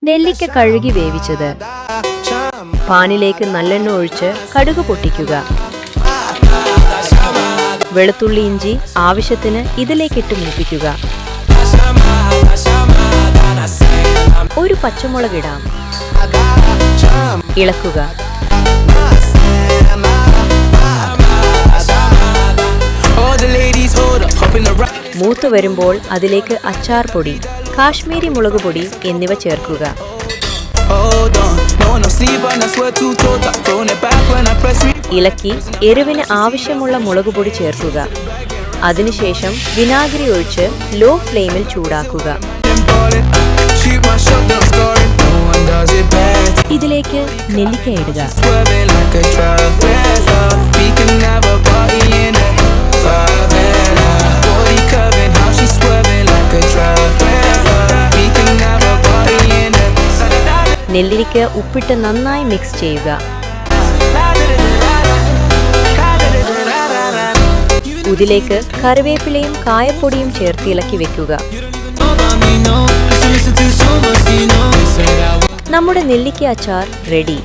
നെല്ലിക്ക കഴുകി വേവിച്ചത്. പാനിലേക്ക് നല്ലെണ്ണ ഒഴിച്ച് കടുക് പൊട്ടിക്കുക. വെളുത്തുള്ളി ഇഞ്ചി ആവശ്യത്തിന് ഇതിലേക്കിട്ട് മൂപ്പിക്കുക. ഒരു പച്ചമുളക് ഇടാം. ഇളക്കുക. മൂത്തു വരുമ്പോൾ അതിലേക്ക് അച്ചാർ പൊടി, കാശ്മീരി മുളക് പൊടി എന്നിവ ചേർക്കുക. ഇളക്കി എരിവിന് ആവശ്യമുള്ള മുളക് പൊടി ചേർക്കുക. അതിനുശേഷം വിനാഗിരി ഒഴിച്ച് ലോ ഫ്ലെയിമിൽ ചൂടാക്കുക. ഇതിലേക്ക് നെല്ലിക്ക ഇടുക. നെല്ലിക്ക ഉപ്പിട്ട് നന്നായി മിക്സ് ചെയ്യുക. ഇതിലേക്ക് കറിവേപ്പിലയും കായപ്പൊടിയും ചേർത്ത് ഇളക്കി വെക്കുക. നമ്മുടെ നെല്ലിക്ക അച്ചാർ റെഡി.